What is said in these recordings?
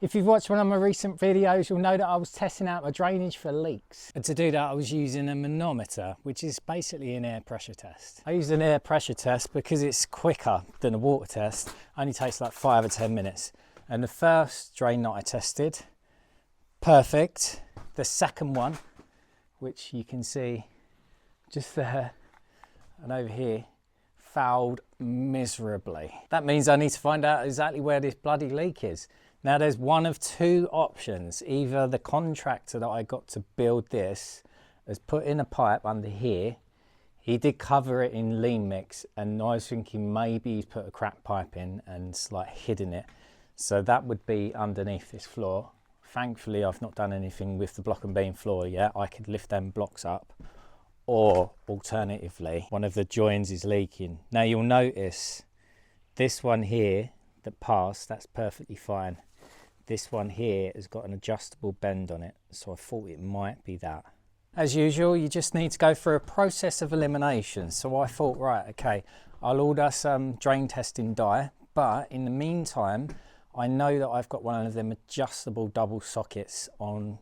If you've watched one of my recent videos, you'll know that I was testing out my drainage for leaks. And to do that, I was using a manometer, which is basically an air pressure test. I used an air pressure test because it's quicker than a water test. It only takes like 5 or 10 minutes. And the first drain that I tested, perfect. The second one, which you can see just there and over here, fouled miserably. That means I need to find out exactly where this bloody leak is. Now there's one of two options. Either the contractor that I got to build this has put in a pipe under here. He did cover it in lean mix, and I was thinking maybe he's put a crack pipe in and like hidden it. So that would be underneath this floor. Thankfully I've not done anything with the block and beam floor yet. I could lift them blocks up. Or alternatively, one of the joins is leaking. Now you'll notice this one here that passed, that's perfectly fine. This one here has got an adjustable bend on it, so I thought it might be that. As usual, you just need to go through a process of elimination. So I thought, right, okay, I'll order some drain testing dye, but in the meantime, I know that I've got one of them adjustable double sockets on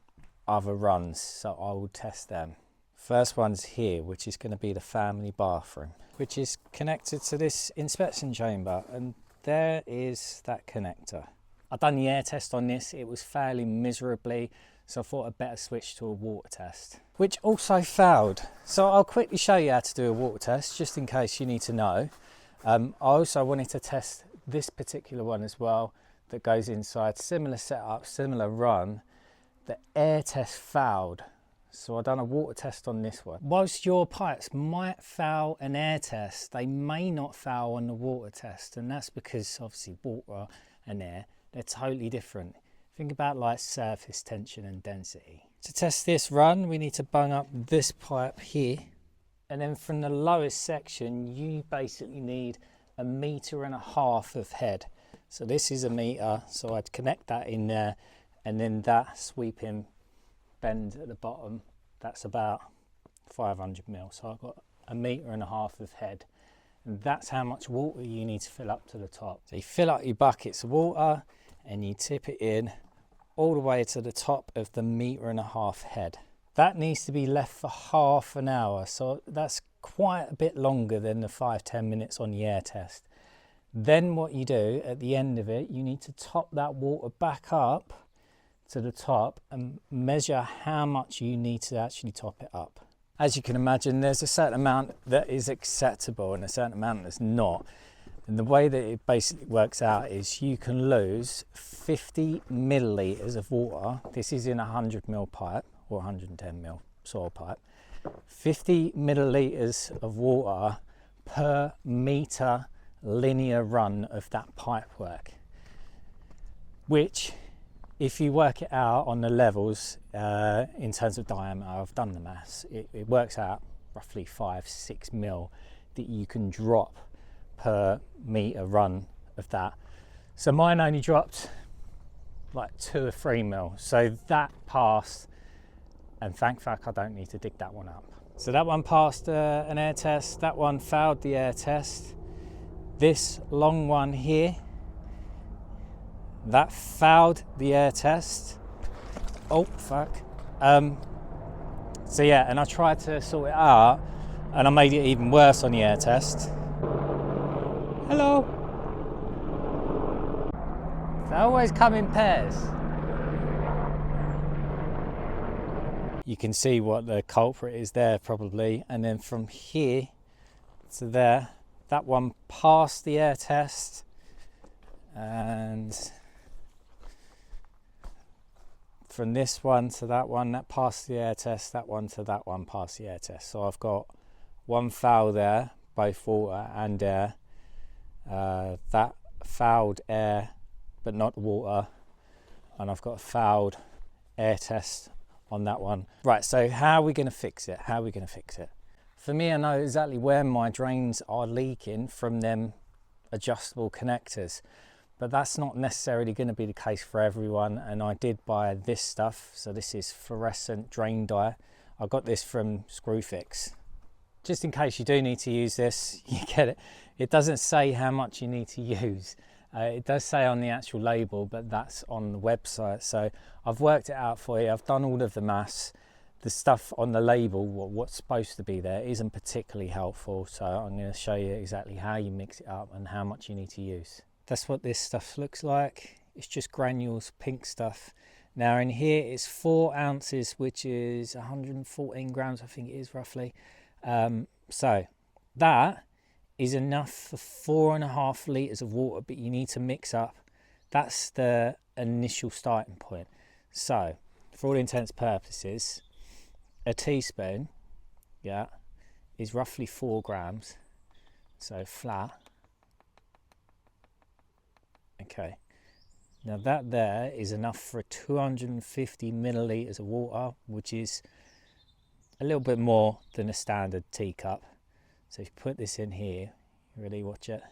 other runs, so I will test them. First one's here, which is going to be the family bathroom, which is connected to this inspection chamber, and there is that connector. I've done the air test on this, it was failing miserably, so I thought I'd better switch to a water test, which also failed. So I'll quickly show you how to do a water test, just in case you need to know. I also wanted to test this particular one as well, that goes inside, similar setup, similar run. The air test failed. So I've done a water test on this one. Whilst your pipes might fail an air test, they may not fail on the water test. And that's because obviously water and air, they're totally different. Think about like surface tension and density. To test this run, we need to bung up this pipe here. And then from the lowest section, you basically need 1.5 meters of head. So this is 1 meter, so I'd connect that in there, and then that sweeping bend at the bottom, that's about 500 mil. So I've got 1.5 meters of head, and that's how much water you need to fill up to the top. So you fill up your buckets of water and you tip it in all the way to the top of the 1.5 meters head. That needs to be left for half an hour, so that's quite a bit longer than the 5-10 minutes on the air test. Then what you do at the end of it, you need to top that water back up to the top and measure how much you need to actually top it up. As you can imagine, there's a certain amount that is acceptable and a certain amount that's not. And the way that it basically works out is you can lose 50 millilitres of water. This is in a 100 mil pipe or 110 mil soil pipe. 50 millilitres of water per metre linear run of that pipe work, which if you work it out on the levels in terms of diameter, I've done the maths, it works out roughly 5-6 mil that you can drop per metre run of that. So mine only dropped like 2 or 3 mil, so that passed, and thank fuck I don't need to dig that one up. So that one passed an air test, that one failed the air test. This long one here, that failed the air test. Oh fuck. So yeah, and I tried to sort it out and I made it even worse on the air test. Hello. They always come in pairs. You can see what the culprit is there probably, and then from here to there, that one passed the air test, and from this one to that one, that passed the air test, that one to that one passed the air test. So I've got one foul there, both water and air. That fouled air, but not water. And I've got a fouled air test on that one. Right, so how are we gonna fix it? How are we gonna fix it? For me, I know exactly where my drains are leaking from them adjustable connectors, but that's not necessarily going to be the case for everyone. And I did buy this stuff. So this is fluorescent drain dye. I got this from Screwfix. Just in case you do need to use this, you get it. It doesn't say how much you need to use. It does say on the actual label, but that's on the website. So I've worked it out for you. I've done all of the maths. The stuff on the label, what's supposed to be there, isn't particularly helpful. So I'm going to show you exactly how you mix it up and how much you need to use. That's what this stuff looks like. It's just granules, pink stuff. Now in here it's 4 ounces, which is 114 grams, I think it is roughly. So that is enough for 4.5 litres of water, but you need to mix up. That's the initial starting point. So for all intents and purposes, a teaspoon, yeah, is roughly 4 grams. So flat. Okay. Now that there is enough for 250 millilitres of water, which is a little bit more than a standard teacup. So if you put this in here, you really watch it.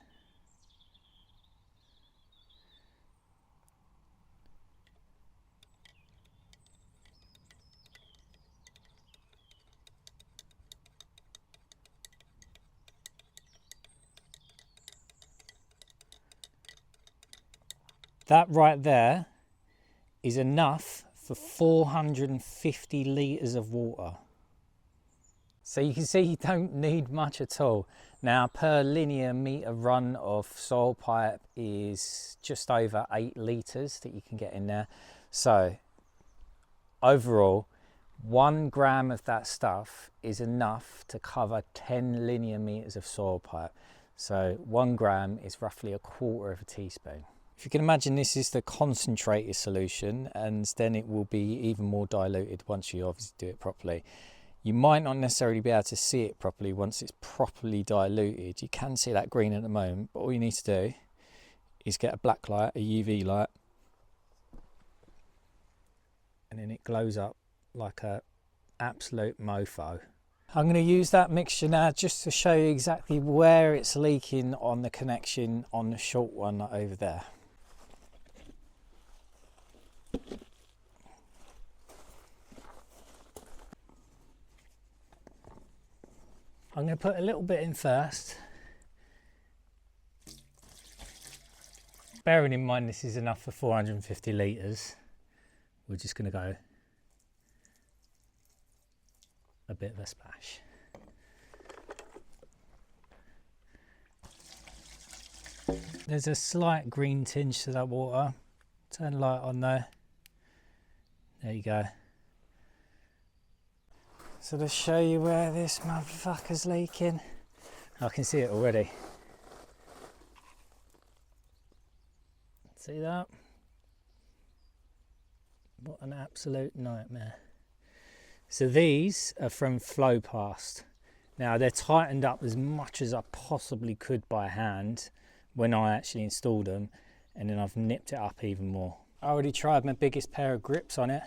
That right there is enough for 450 litres of water. So you can see you don't need much at all. Now per linear metre run of soil pipe is just over 8 litres that you can get in there. So overall, 1 gram of that stuff is enough to cover 10 linear metres of soil pipe. So 1 gram is roughly 1/4 of a teaspoon. If you can imagine, this is the concentrated solution, and then it will be even more diluted once you obviously do it properly. You might not necessarily be able to see it properly once it's properly diluted. You can see that green at the moment, but all you need to do is get a black light, a UV light, and then it glows up like a absolute mofo. I'm going to use that mixture now just to show you exactly where it's leaking on the connection on the short one over there. I'm going to put a little bit in first. Bearing in mind this is enough for 450 litres, we're just going to go a bit of a splash. There's a slight green tinge to that water. Turn the light on there. There you go. So to show you where this motherfucker's leaking, I can see it already. See that? What an absolute nightmare. So these are from Flow Past. Now they're tightened up as much as I possibly could by hand when I actually installed them, and then I've nipped it up even more. I already tried my biggest pair of grips on it.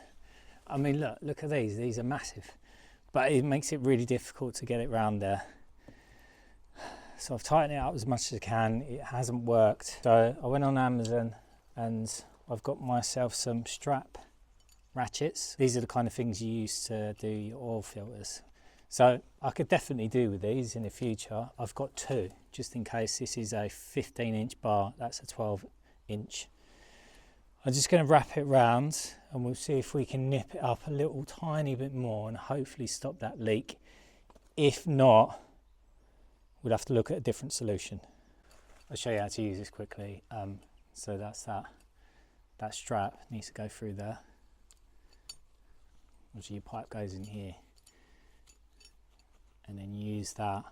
I mean, look at these are massive. But it makes it really difficult to get it round there. So I've tightened it up as much as I can. It hasn't worked. So I went on Amazon and I've got myself some strap ratchets. These are the kind of things you use to do your oil filters. So I could definitely do with these in the future. I've got 2, just in case. This is a 15-inch bar, that's a 12-inch. I'm just going to wrap it round and we'll see if we can nip it up a little tiny bit more and hopefully stop that leak. If not, we'll have to look at a different solution. I'll show you how to use this quickly. So that's that strap needs to go through there. Obviously your pipe goes in here, and then use that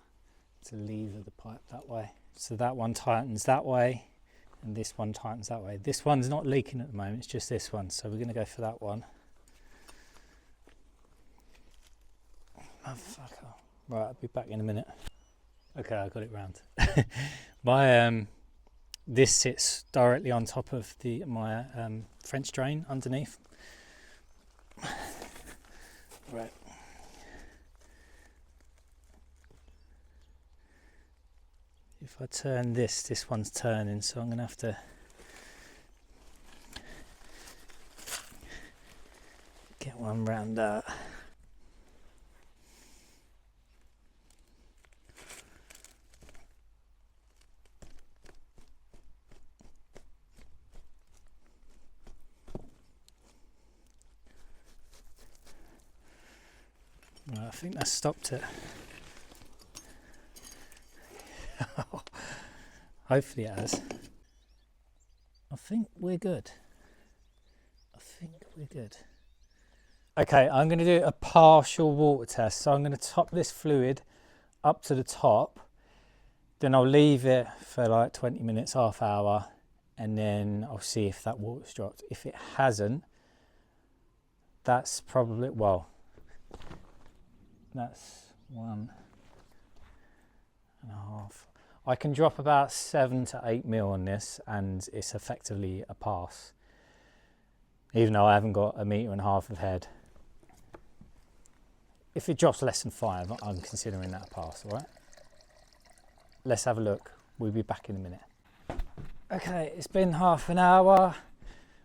to lever the pipe that way. So that one tightens that way, and this one tightens that way. This one's not leaking at the moment, it's just this one, so we're going to go for that one. Motherfucker. Right, I'll be back in a minute. Okay, I got it round. This sits directly on top of my French drain underneath. Right. If I turn this one's turning, so I'm going to have to get one round that. Right, I think that stopped it. Hopefully it has. I think we're good. Okay, I'm going to do a partial water test. So I'm going to top this fluid up to the top. Then I'll leave it for like 20 minutes, half hour. And then I'll see if that water's dropped. If it hasn't, that's probably, well, that's 1.5. I can drop about 7 to 8 mil on this and it's effectively a pass. Even though I haven't got 1.5 meters of head. If it drops less than 5, I'm considering that a pass, all right? Let's have a look. We'll be back in a minute. Okay, it's been half an hour.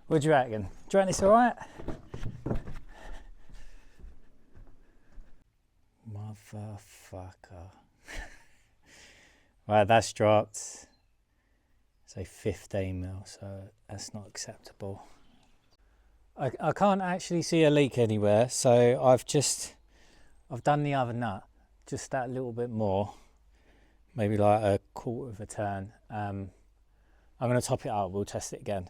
What do you reckon? Do you reckon it's all right? Motherfucker. Right, that's dropped. Say 15 mil, so that's not acceptable. I can't actually see a leak anywhere, so I've done the other nut, just that little bit more, maybe like a quarter of a turn. I'm going to top it up, we'll test it again.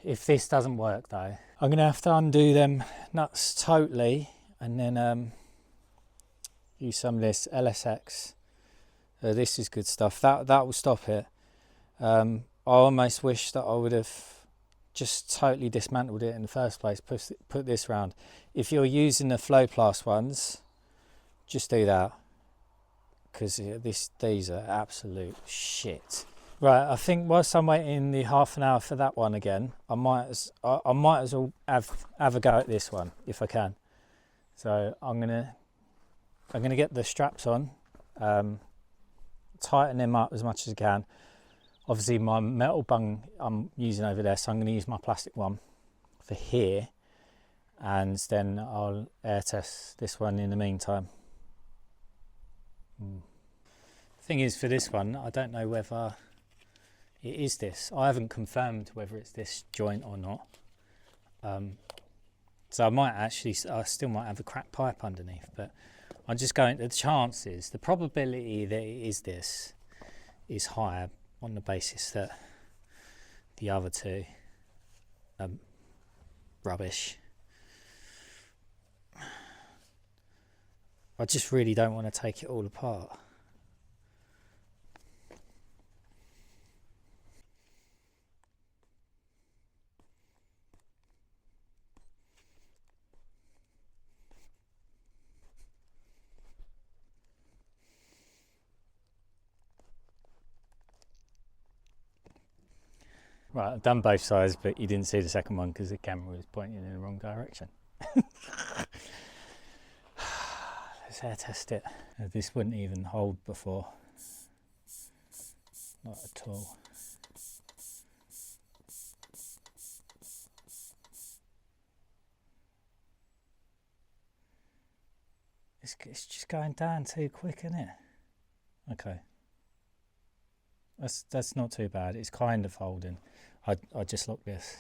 If this doesn't work though, I'm going to have to undo them nuts totally and then use some of this LSX. This is good stuff, that will stop it. I almost wish that I would have just totally dismantled it in the first place, put this round. If you're using the Flowplast ones, just do that, because these are absolute shit. Right, I think whilst I'm waiting the half an hour for that one again, I might as well have a go at this one if I can. So I'm gonna get the straps on, tighten them up as much as I can. Obviously my metal bung I'm using over there, so I'm going to use my plastic one for here, and then I'll air test this one in the meantime. Thing is, for this one, I don't know whether it is this. I haven't confirmed whether it's this joint or not. So I still might have a cracked pipe underneath, but I'm just going, the chances, the probability that it is this is higher, on the basis that the other two are rubbish. I just really don't want to take it all apart. Right, I've done both sides, but you didn't see the second one because the camera was pointing in the wrong direction. Let's air test it. This wouldn't even hold before. Not at all. It's just going down too quick, isn't it? Okay. That's not too bad. It's kind of holding. I just lock this.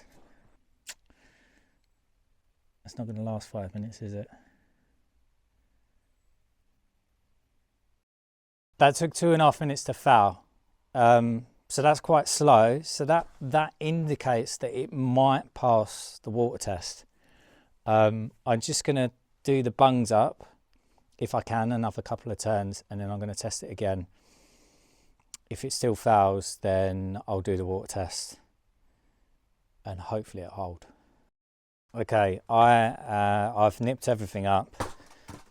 It's not going to last 5 minutes, is it? That took 2.5 minutes to foul. So that's quite slow. So that indicates that it might pass the water test. I'm just going to do the bungs up, if I can, another couple of turns, and then I'm going to test it again. If it still fails, then I'll do the water test and hopefully it'll hold. Okay, I've nipped everything up.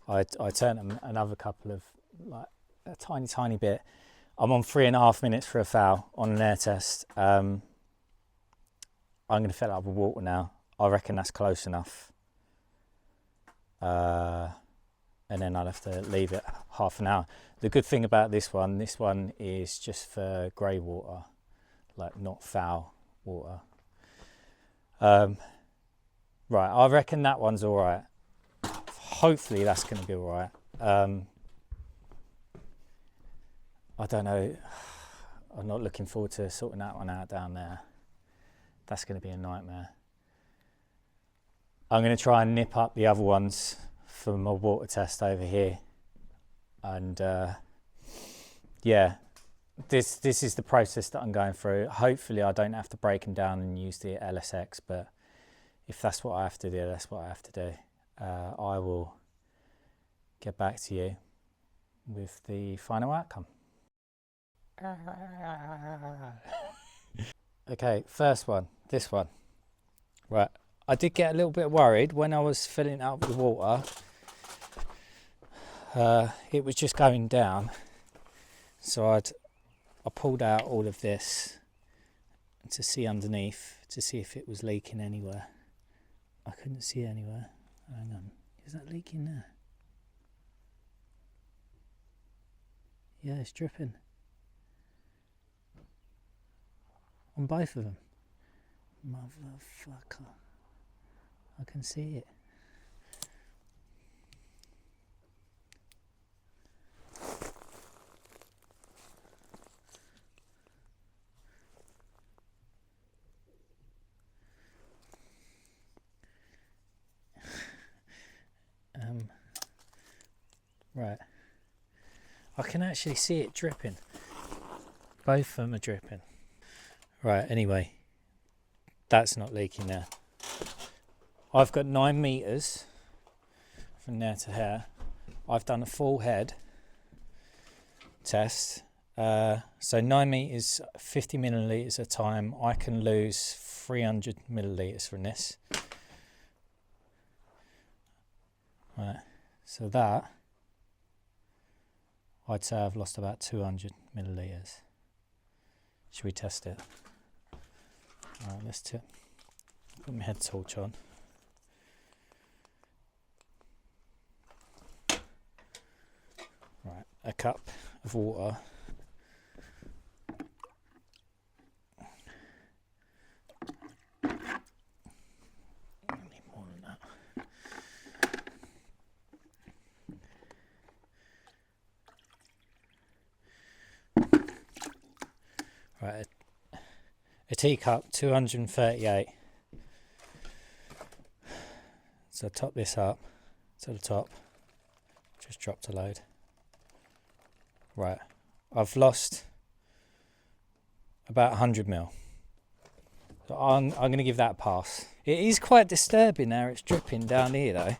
I turned them another couple of, like a tiny bit. I'm on 3.5 minutes for a foul on an air test. I'm going to fill it up with water now. I reckon that's close enough. And then I'll have to leave it half an hour. The good thing about this one is just for grey water, like not foul water. Right, I reckon that one's all right. Hopefully that's going to be all right. I don't know. I'm not looking forward to sorting that one out down there. That's going to be a nightmare. I'm going to try and nip up the other ones for my water test over here. And yeah, this is the process that I'm going through. Hopefully I don't have to break them down and use the LSX, but if that's what I have to do, that's what I have to do. I will get back to you with the final outcome. Okay, first one, this one. Right, I did get a little bit worried when I was filling it up with water. It was just going down, so I pulled out all of this to see underneath, to see if it was leaking anywhere. I couldn't see anywhere. Hang on, is that leaking there? Yeah, it's dripping on both of them. Motherfucker, I can see it. Right, I can actually see it dripping. Both of them are dripping. Right, anyway, that's not leaking there. I've got 9 meters from there to here. I've done a full head test. So 9 meters, 50 milliliters a time. I can lose 300 milliliters from this. Right, so that, I'd say I've lost about 200 milliliters. Should we test it? All right, let's put my head torch on. Right, a cup of water. I need more than that. Right, a teacup, 238. So top this up to the top. Just dropped a load. Right, I've lost about 100 mil. So I'm going to give that a pass. It is quite disturbing now, it's dripping down here though.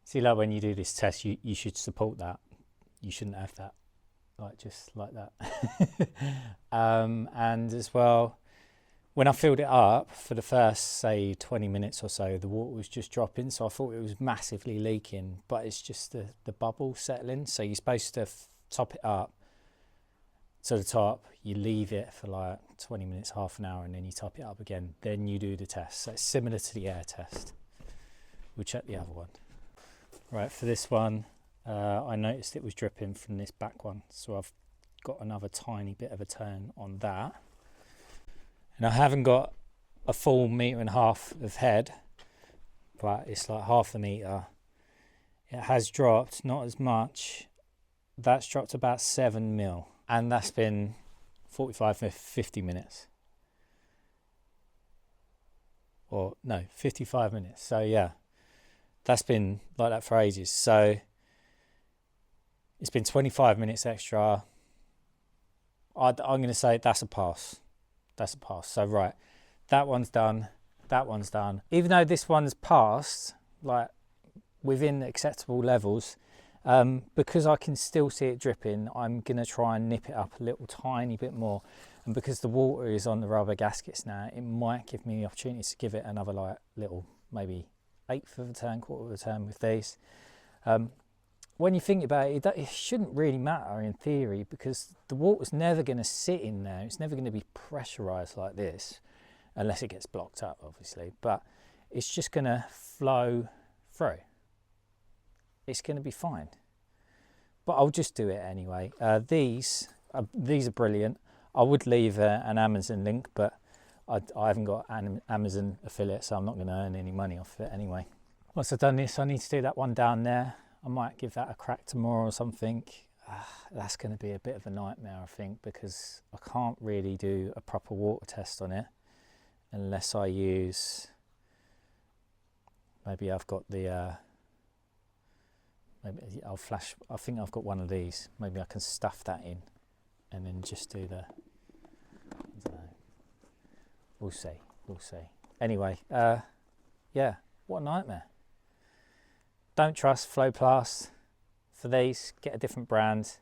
See, like when you do this test, you should support that. You shouldn't have that, like just like that. And as well, when I filled it up for the first, say, 20 minutes or so, the water was just dropping, so I thought it was massively leaking, but it's just the bubble settling. So you're supposed to top it up to the top, you leave it for like 20 minutes, half an hour, and then you top it up again. Then you do the test. So it's similar to the air test. We'll check the other one. Right, for this one, I noticed it was dripping from this back one, so I've got another tiny bit of a turn on that. And I haven't got a full 1.5 meters of head, but it's like half the meter. It has dropped, not as much. That's dropped about 7 mil, and that's been 45 to 50 minutes. Or no, 55 minutes. So yeah, that's been like that for ages. So it's been 25 minutes extra. I'm going to say that's a pass. That's a pass. So right, that one's done. That one's done. Even though this one's passed, like within acceptable levels, because I can still see it dripping, I'm going to try and nip it up a little tiny bit more. And because the water is on the rubber gaskets now, it might give me the opportunity to give it another like little, maybe 1/8 of a turn, 1/4 of a turn with these. When you think about it, it shouldn't really matter in theory, because the water's never going to sit in there. It's never going to be pressurized like this, unless it gets blocked up, obviously. But it's just going to flow through. It's going to be fine. But I'll just do it anyway. These are brilliant. I would leave an Amazon link, but I haven't got an Amazon affiliate, so I'm not going to earn any money off it anyway. Once I've done this, I need to do that one down there. I might give that a crack tomorrow or something. That's going to be a bit of a nightmare, I think, because I can't really do a proper water test on it unless I use, maybe I've got the, maybe I'll flash, I think I've got one of these. Maybe I can stuff that in and then just do the, I don't know. We'll see, we'll see. Anyway, yeah, what a nightmare. Don't trust Flowplast for these, get a different brand.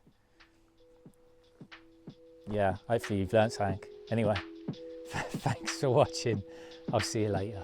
Yeah, hopefully you've learnt something. Anyway, thanks for watching. I'll see you later.